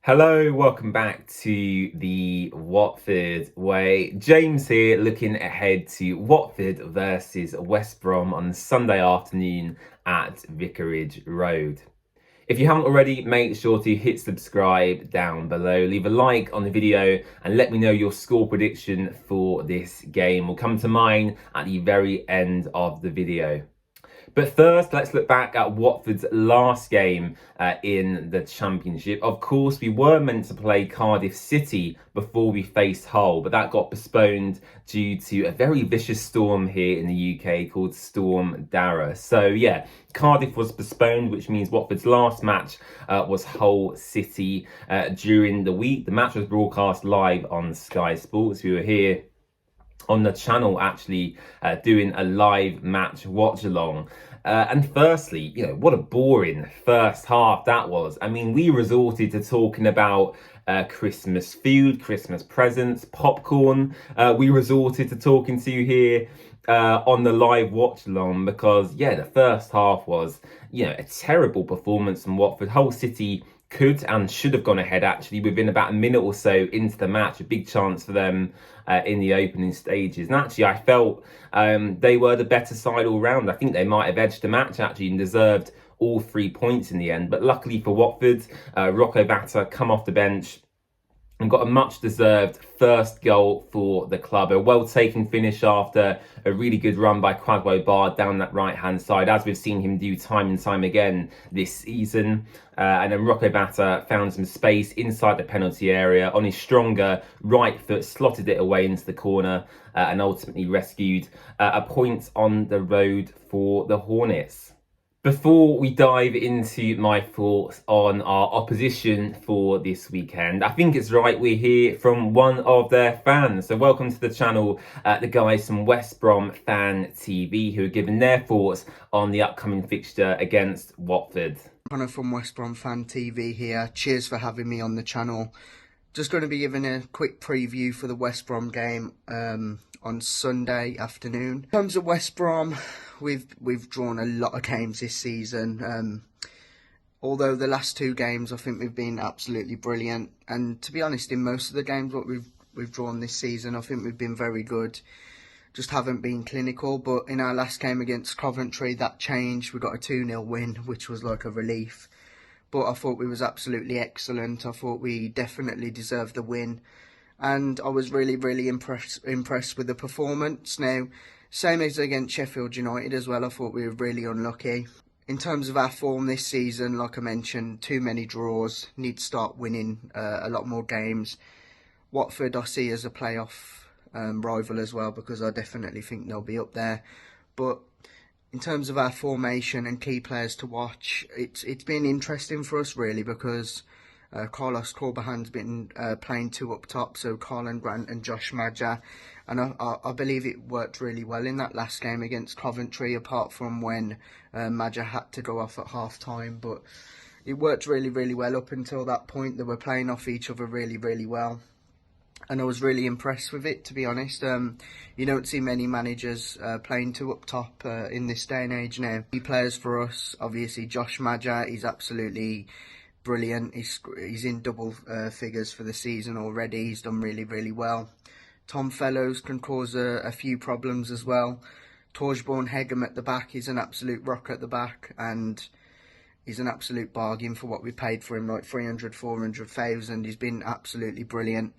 Hello, welcome back to the Watford Way. James here, looking ahead to Watford versus West Brom on Sunday afternoon at Vicarage Road. If you haven't already, make sure to hit subscribe down below. Leave a like on the video and let me know your score prediction for this game. Will come to mine at the very end of the video. But first, let's look back at Watford's last game in the Championship. Of course, we were meant to play Cardiff City before we faced Hull, but that got postponed due to a very vicious storm here in the UK called Storm Dara. So yeah, Cardiff was postponed, which means Watford's last match was Hull City during the week. The match was broadcast live on Sky Sports. We were here on the channel actually doing a live match watch along. And firstly, what a boring first half that was. I mean, we resorted to talking about Christmas food, Christmas presents, popcorn. We resorted to talking to you here on the live watch along because, the first half was, a terrible performance from Watford. Hull City could and should have gone ahead actually within about a minute or so into the match. A big chance for them in the opening stages. And actually, I felt they were the better side all round. I think they might have edged the match actually and deserved all 3 points in the end. But luckily for Watford, Rocco Batta come off the bench and got a much-deserved first goal for the club. A well-taken finish after a really good run by Quagwo Bar down that right-hand side, as we've seen him do time and time again this season. And then Rocco Batta found some space inside the penalty area on his stronger right foot, slotted it away into the corner and ultimately rescued a point on the road for the Hornets. Before we dive into my thoughts on our opposition for this weekend, I think it's right we hear from one of their fans. So welcome to the channel, the guys from West Brom Fan TV, who are giving their thoughts on the upcoming fixture against Watford. Connor from West Brom Fan TV here. Cheers for having me on the channel. Just going to be giving a quick preview for the West Brom game on Sunday afternoon. In terms of West Brom, we've drawn a lot of games this season. Although the last two games, I think we've been absolutely brilliant. And to be honest, in most of the games what we've drawn this season, I think we've been very good. Just haven't been clinical. But in our last game against Coventry, that changed. We got a 2-0 win, which was like a relief. But I thought we was absolutely excellent. I thought we definitely deserved the win. And I was really, really impressed with the performance. Now, same as against Sheffield United as well, I thought we were really unlucky. In terms of our form this season, like I mentioned, too many draws. Need to start winning a lot more games. Watford I see as a playoff rival as well, because I definitely think they'll be up there. But in terms of our formation and key players to watch, it's been interesting for us really, because Carlos Corbehan's been playing two up top, so Karlan Grant and Josh Maja, and I believe it worked really well in that last game against Coventry, apart from when Maja had to go off at half time. But it worked really, really well up until that point. They were playing off each other really, really well. And I was really impressed with it, to be honest. You don't see many managers playing two up top in this day and age now. Key players for us, obviously Josh Maja, he's absolutely brilliant. He's in double figures for the season already. He's done really, really well. Tom Fellows can cause a few problems as well. Torsborn Hegem at the back, he's an absolute rock at the back, and he's an absolute bargain for what we paid for him, like 300, 400,000. He's been absolutely brilliant.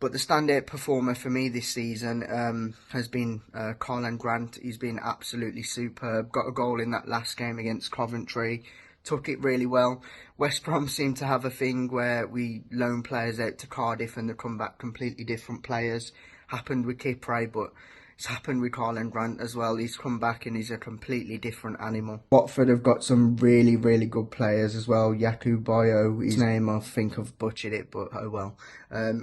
But the standout performer for me this season has been Karlan Grant. He's been absolutely superb. Got a goal in that last game against Coventry. Took it really well. West Brom seem to have a thing where we loan players out to Cardiff and they come back completely different players. Happened with Kipre, but it's happened with Karlan Grant as well. He's come back and he's a completely different animal. Watford have got some really, really good players as well. Yaku Bayo, his name, I think I've butchered it, but oh well.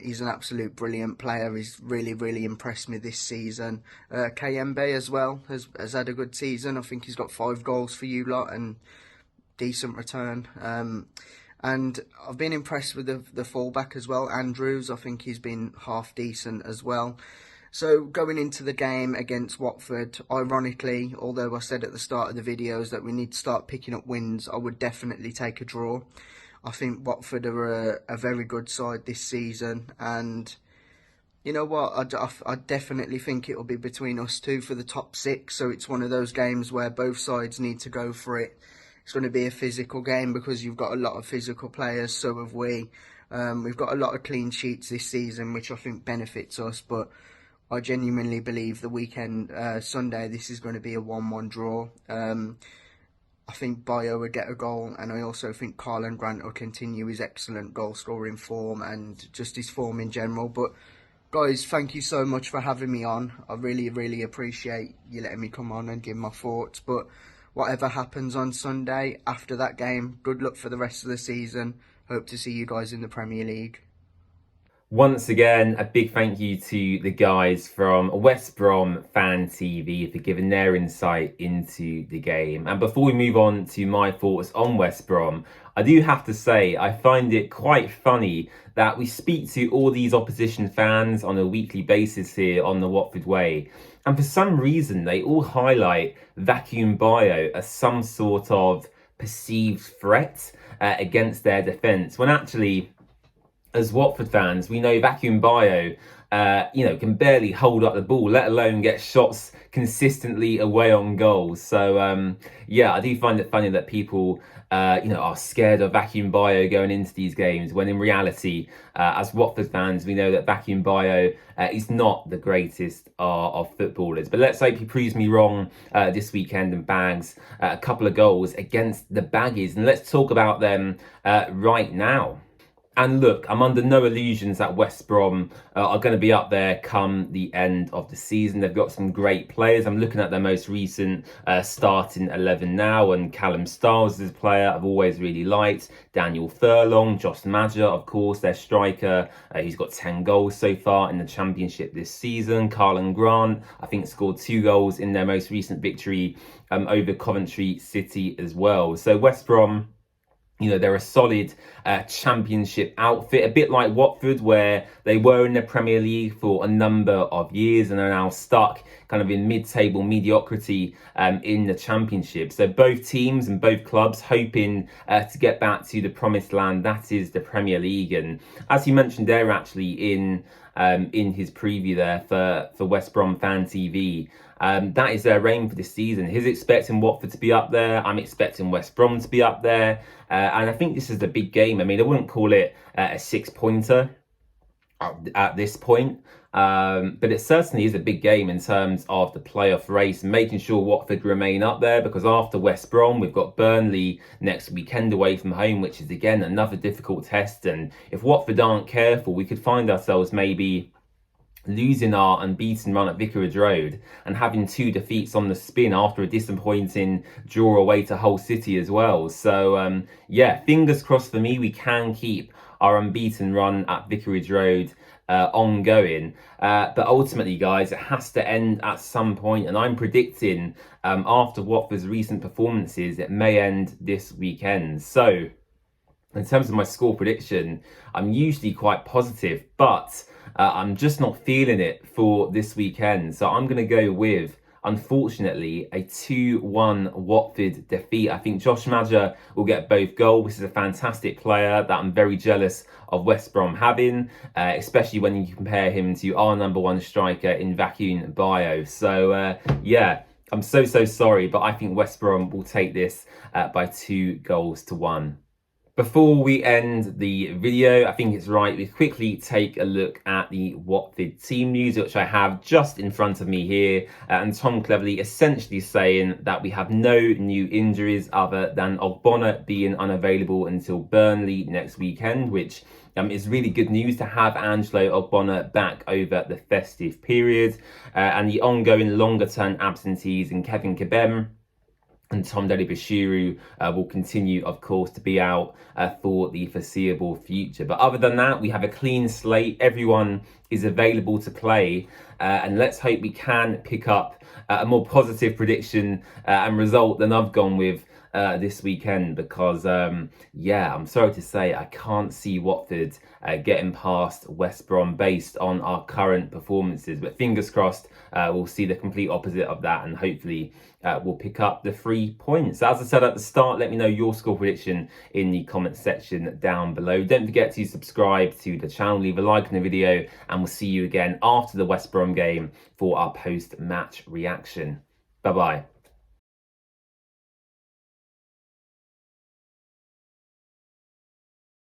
He's an absolute brilliant player. He's really, really impressed me this season. Kayembe as well has had a good season. I think he's got 5 goals for you lot and decent return. And I've been impressed with the fullback as well, Andrews. I think he's been half decent as well. So going into the game against Watford, ironically, although I said at the start of the videos that we need to start picking up wins, I would definitely take a draw. I think Watford are a very good side this season, and you know what, I definitely think it'll be between us two for the top six, so it's one of those games where both sides need to go for it. It's going to be a physical game because you've got a lot of physical players, so have we. We've got a lot of clean sheets this season, which I think benefits us, but I genuinely believe the weekend, Sunday, this is going to be a 1-1 draw. I think Bayo will get a goal, and I also think Karlan Grant will continue his excellent goal-scoring form and just his form in general. But guys, thank you so much for having me on. I really, really appreciate you letting me come on and give my thoughts. But whatever happens on Sunday after that game, good luck for the rest of the season. Hope to see you guys in the Premier League. Once again, a big thank you to the guys from West Brom Fan TV for giving their insight into the game. And before we move on to my thoughts on West Brom, I do have to say I find it quite funny that we speak to all these opposition fans on a weekly basis here on the Watford Way. And for some reason, they all highlight Vacuum Bio as some sort of perceived threat against their defence, when actually, as Watford fans, we know Vacuum Bio, can barely hold up the ball, let alone get shots consistently away on goals. So, I do find it funny that people, are scared of Vacuum Bio going into these games, when in reality, as Watford fans, we know that Vacuum Bio is not the greatest of footballers. But let's hope he proves me wrong this weekend and bags a couple of goals against the Baggies. And let's talk about them right now. And look, I'm under no illusions that West Brom are going to be up there come the end of the season. They've got some great players. I'm looking at their most recent starting 11 now, and Callum Styles is a player I've always really liked. Daniel Furlong, Josh Maja, of course, their striker. He's got 10 goals so far in the Championship this season. Karlan Grant, I think, scored 2 goals in their most recent victory over Coventry City as well. So West Brom, they're a solid Championship outfit, a bit like Watford, where they were in the Premier League for a number of years and are now stuck kind of in mid-table mediocrity in the Championship. So both teams and both clubs hoping to get back to the promised land, that is the Premier League. And as you mentioned there, actually, in his preview there for West Brom Fan TV, that is their aim for this season. He's expecting Watford to be up there. I'm expecting West Brom to be up there. And I think this is the big game. I mean, I wouldn't call it a 6-pointer at this point. But it certainly is a big game in terms of the playoff race, making sure Watford remain up there, because after West Brom, we've got Burnley next weekend away from home, which is, again, another difficult test. And if Watford aren't careful, we could find ourselves maybe losing our unbeaten run at Vicarage Road and having 2 defeats on the spin after a disappointing draw away to Hull City as well. So, fingers crossed for me, we can keep our unbeaten run at Vicarage Road ongoing. But ultimately, guys, it has to end at some point, and I'm predicting after Watford's recent performances, it may end this weekend. So, in terms of my score prediction, I'm usually quite positive, but I'm just not feeling it for this weekend. So I'm going to go with, unfortunately, a 2-1 Watford defeat. I think Josh Maja will get both goals. This is a fantastic player that I'm very jealous of West Brom having, especially when you compare him to our number 1 striker in Vacuum Bio. So, I'm so sorry, but I think West Brom will take this by 2-1. Before we end the video, I think it's right we quickly take a look at the Watford team news, which I have just in front of me here. And Tom Cleverley essentially saying that we have no new injuries other than Ogbonna being unavailable until Burnley next weekend, which is really good news to have Angelo Ogbonna back over the festive period. And the ongoing longer-term absentees in Kevin Kabem and Tom Bashiru will continue, of course, to be out for the foreseeable future. But other than that, we have a clean slate. Everyone is available to play. And let's hope we can pick up a more positive prediction and result than I've gone with this weekend, because yeah, I'm sorry to say I can't see Watford getting past West Brom based on our current performances. But fingers crossed, we'll see the complete opposite of that, and hopefully we'll pick up the 3 points. As I said at the start, let me know your score prediction in the comment section down below. Don't forget to subscribe to the channel, leave a like on the video, and we'll see you again after the West Brom game for our post-match reaction. Bye-bye.